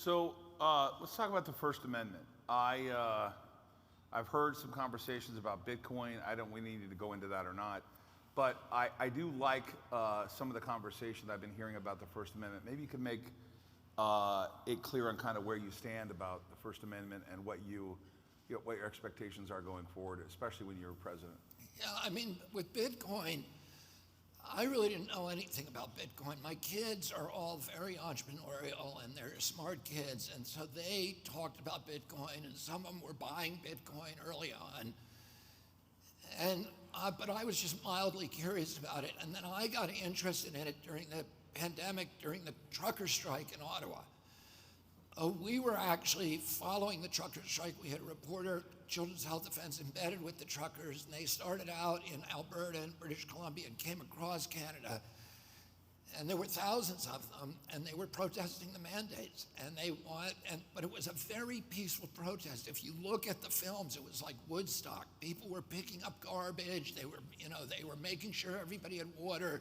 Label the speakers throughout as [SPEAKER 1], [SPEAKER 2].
[SPEAKER 1] So let's talk about the First Amendment. I've heard some conversations about Bitcoin. We need to go into that or not. But I do like some of the conversation that I've been hearing about the First Amendment. Maybe you could make it clear on kind of where you stand about the First Amendment and what what your expectations are going forward, especially when you're president.
[SPEAKER 2] Yeah, I mean, with Bitcoin, I really didn't know anything about Bitcoin. My kids are all very entrepreneurial and they're smart kids, and so they talked about Bitcoin, and some of them were buying Bitcoin early on. And but I was just mildly curious about it, and then I got interested in it during the pandemic, during the trucker strike in Ottawa. We were actually following the trucker strike. We had a reporter, Children's Health Defense, embedded with the truckers, and they started out in Alberta and British Columbia and came across Canada. And there were thousands of them, and they were protesting the mandates. But it was a very peaceful protest. If you look at the films, it was like Woodstock. People were picking up garbage. They were making sure everybody had water.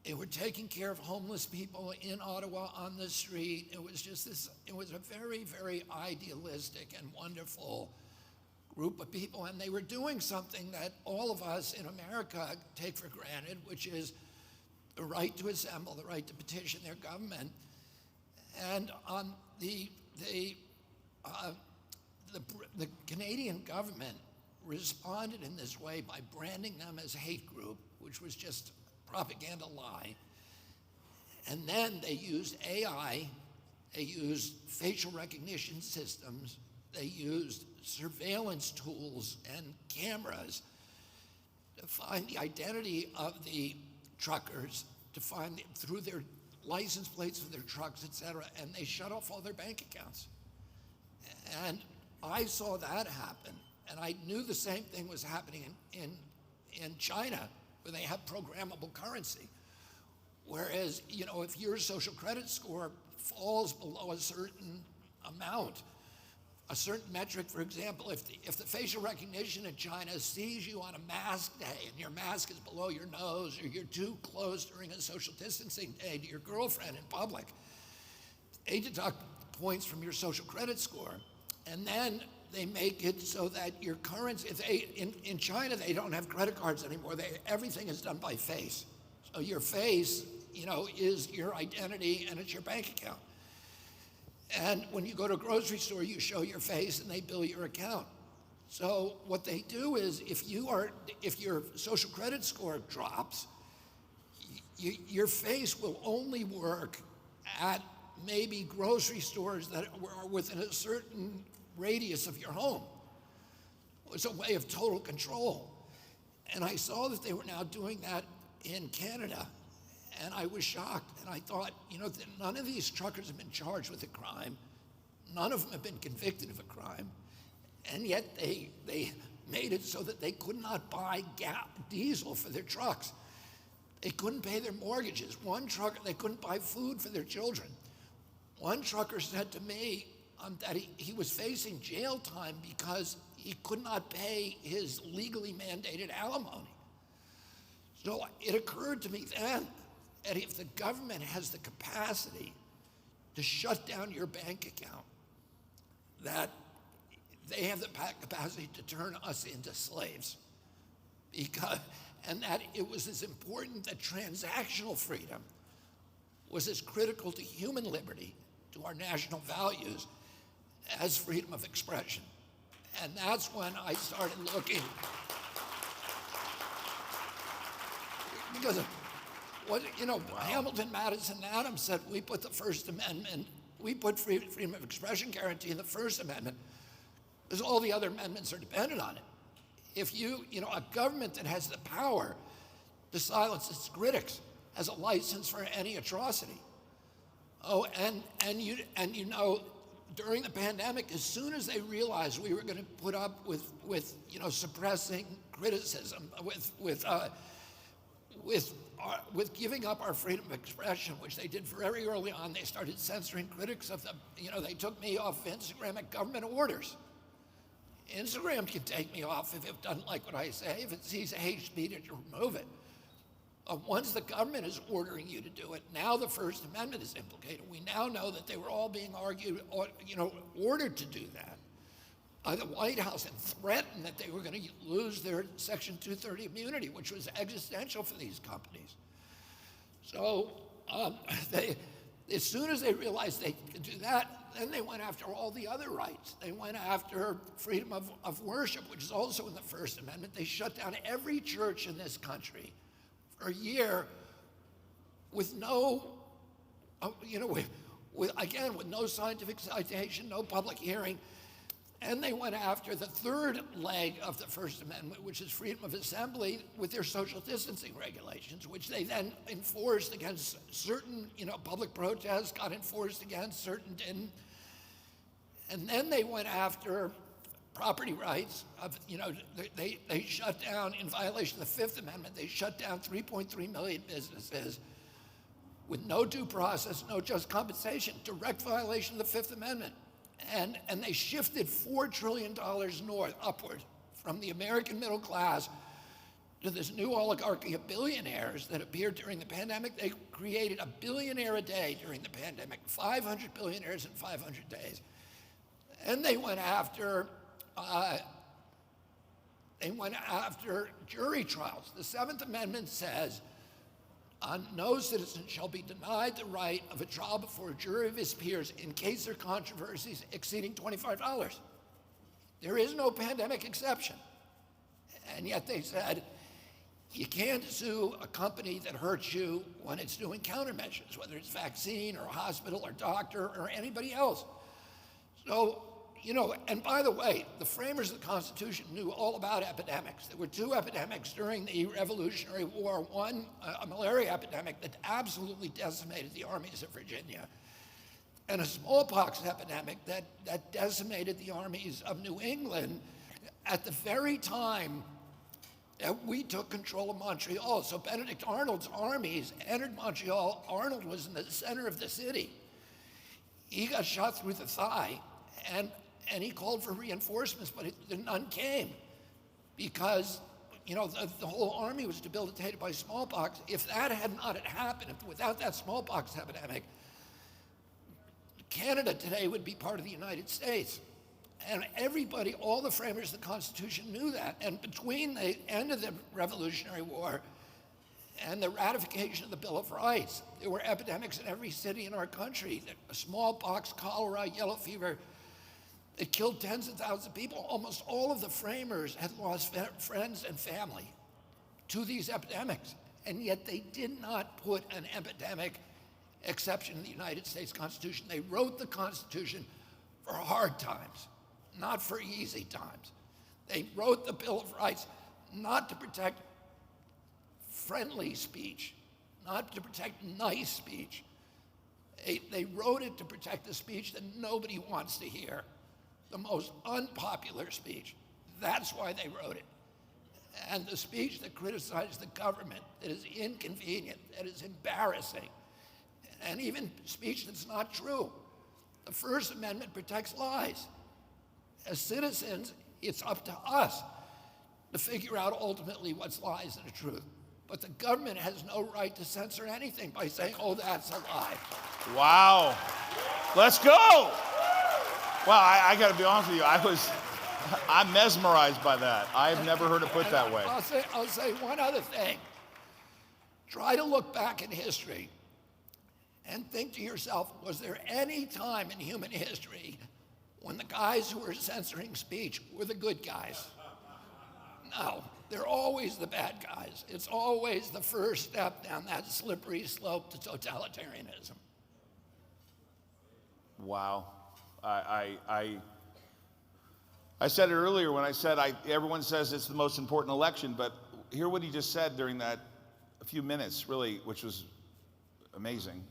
[SPEAKER 2] They were taking care of homeless people in Ottawa on the street. It was just it was a very, very idealistic and wonderful group of people. And they were doing something that all of us in America take for granted, which is the right to assemble, the right to petition their government. And the Canadian government responded in this way by branding them as hate group, which was just propaganda lie. And then they used AI, they used facial recognition systems, they used surveillance tools and cameras to find the identity of the truckers, to find through their license plates of their trucks, et cetera, and they shut off all their bank accounts. And I saw that happen, and I knew the same thing was happening in China, where they have programmable currency. Whereas, if your social credit score falls below a certain amount, a certain metric, for example, if the facial recognition in China sees you on a mask day and your mask is below your nose, or you're too close during a social distancing day to your girlfriend in public, they deduct points from your social credit score. And then they make it so that your currency, in China, they don't have credit cards anymore. Everything is done by face. So your face, is your identity, and it's your bank account. And when you go to a grocery store, you show your face and they bill your account. So what they do is, if your social credit score drops, your face will only work at maybe grocery stores that are within a certain radius of your home. It's a way of total control. And I saw that they were now doing that in Canada, and I was shocked. And I thought, none of these truckers have been charged with a crime. None of them have been convicted of a crime. And yet they made it so that they could not buy diesel for their trucks. They couldn't pay their mortgages. One trucker, they couldn't buy food for their children. One trucker said to me that he was facing jail time because he could not pay his legally mandated alimony. So it occurred to me then that if the government has the capacity to shut down your bank account, that they have the capacity to turn us into slaves. And that it was as important that transactional freedom was as critical to human liberty, to our national values, as freedom of expression. And that's when I started looking. Because Hamilton, Madison, and Adams said, we put the First Amendment, we put freedom of expression guarantee in the First Amendment, because all the other amendments are dependent on it. If a government that has the power to silence its critics has a license for any atrocity. During the pandemic, as soon as they realized we were going to put up with suppressing criticism, with giving up our freedom of expression, which they did very early on, they started censoring critics of them. They took me off Instagram at government orders. Instagram can take me off if it doesn't like what I say. If it sees a hate speech, it remove it. Once the government is ordering you to do it, now the First Amendment is implicated. We now know that they were all being ordered to do that by the White House and threatened that they were going to lose their Section 230 immunity, which was existential for these companies. So as soon as they realized they could do that, then they went after all the other rights. They went after freedom of worship, which is also in the First Amendment. They shut down every church in this country for a year with no, with no scientific citation, no public hearing. And they went after the third leg of the First Amendment, which is freedom of assembly, with their social distancing regulations, which they then enforced against certain, public protests, got enforced against, certain didn't. And then they went after property rights. They shut down, in violation of the Fifth Amendment, they shut down 3.3 million businesses with no due process, no just compensation, direct violation of the Fifth Amendment. And they shifted $4 trillion upward from the American middle class to this new oligarchy of billionaires that appeared during the pandemic. They created a billionaire a day during the pandemic, 500 billionaires in 500 days. And they went after jury trials. The Seventh Amendment says, no citizen shall be denied the right of a trial before a jury of his peers in case there are controversies exceeding $25. There is no pandemic exception. And yet they said, you can't sue a company that hurts you when it's doing countermeasures, whether it's vaccine or hospital or doctor or anybody else. So, and by the way, the framers of the Constitution knew all about epidemics. There were two epidemics during the Revolutionary War. One, a malaria epidemic that absolutely decimated the armies of Virginia, and a smallpox epidemic that decimated the armies of New England at the very time that we took control of Montreal. So Benedict Arnold's armies entered Montreal. Arnold was in the center of the city. He got shot through the thigh, and he called for reinforcements, but none came because, the whole army was debilitated by smallpox. If that had not happened, without that smallpox epidemic, Canada today would be part of the United States. And everybody, all the framers of the Constitution knew that. And between the end of the Revolutionary War and the ratification of the Bill of Rights, there were epidemics in every city in our country. Smallpox, cholera, yellow fever. It killed tens of thousands of people. Almost all of the framers had lost friends and family to these epidemics. And yet they did not put an epidemic exception in the United States Constitution. They wrote the Constitution for hard times, not for easy times. They wrote the Bill of Rights not to protect friendly speech, not to protect nice speech. They wrote it to protect the speech that nobody wants to hear, the most unpopular speech. That's why they wrote it. And the speech that criticizes the government, that is inconvenient, that is embarrassing, and even speech that's not true. The First Amendment protects lies. As citizens, it's up to us to figure out ultimately what's lies and the truth. But the government has no right to censor anything by saying, oh, that's a lie.
[SPEAKER 1] Wow. Let's go. Well, I got to be honest with you. I'm mesmerized by that. I've never heard it put that way.
[SPEAKER 2] I'll say one other thing. Try to look back in history and think to yourself, was there any time in human history when the guys who were censoring speech were the good guys? No, they're always the bad guys. It's always the first step down that slippery slope to totalitarianism.
[SPEAKER 1] Wow. I said it earlier when I said everyone says it's the most important election, but hear what he just said during that a few minutes, really, which was amazing.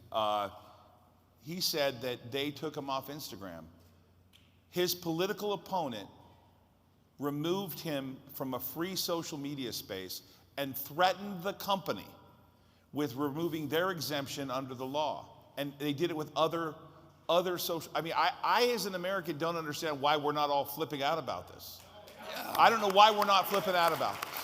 [SPEAKER 1] He said that they took him off Instagram. His political opponent removed him from a free social media space and threatened the company with removing their exemption under the law. And they did it with other social, I as an American don't understand why we're not all flipping out about this.
[SPEAKER 2] Yeah.
[SPEAKER 1] I don't know why we're not flipping out about this.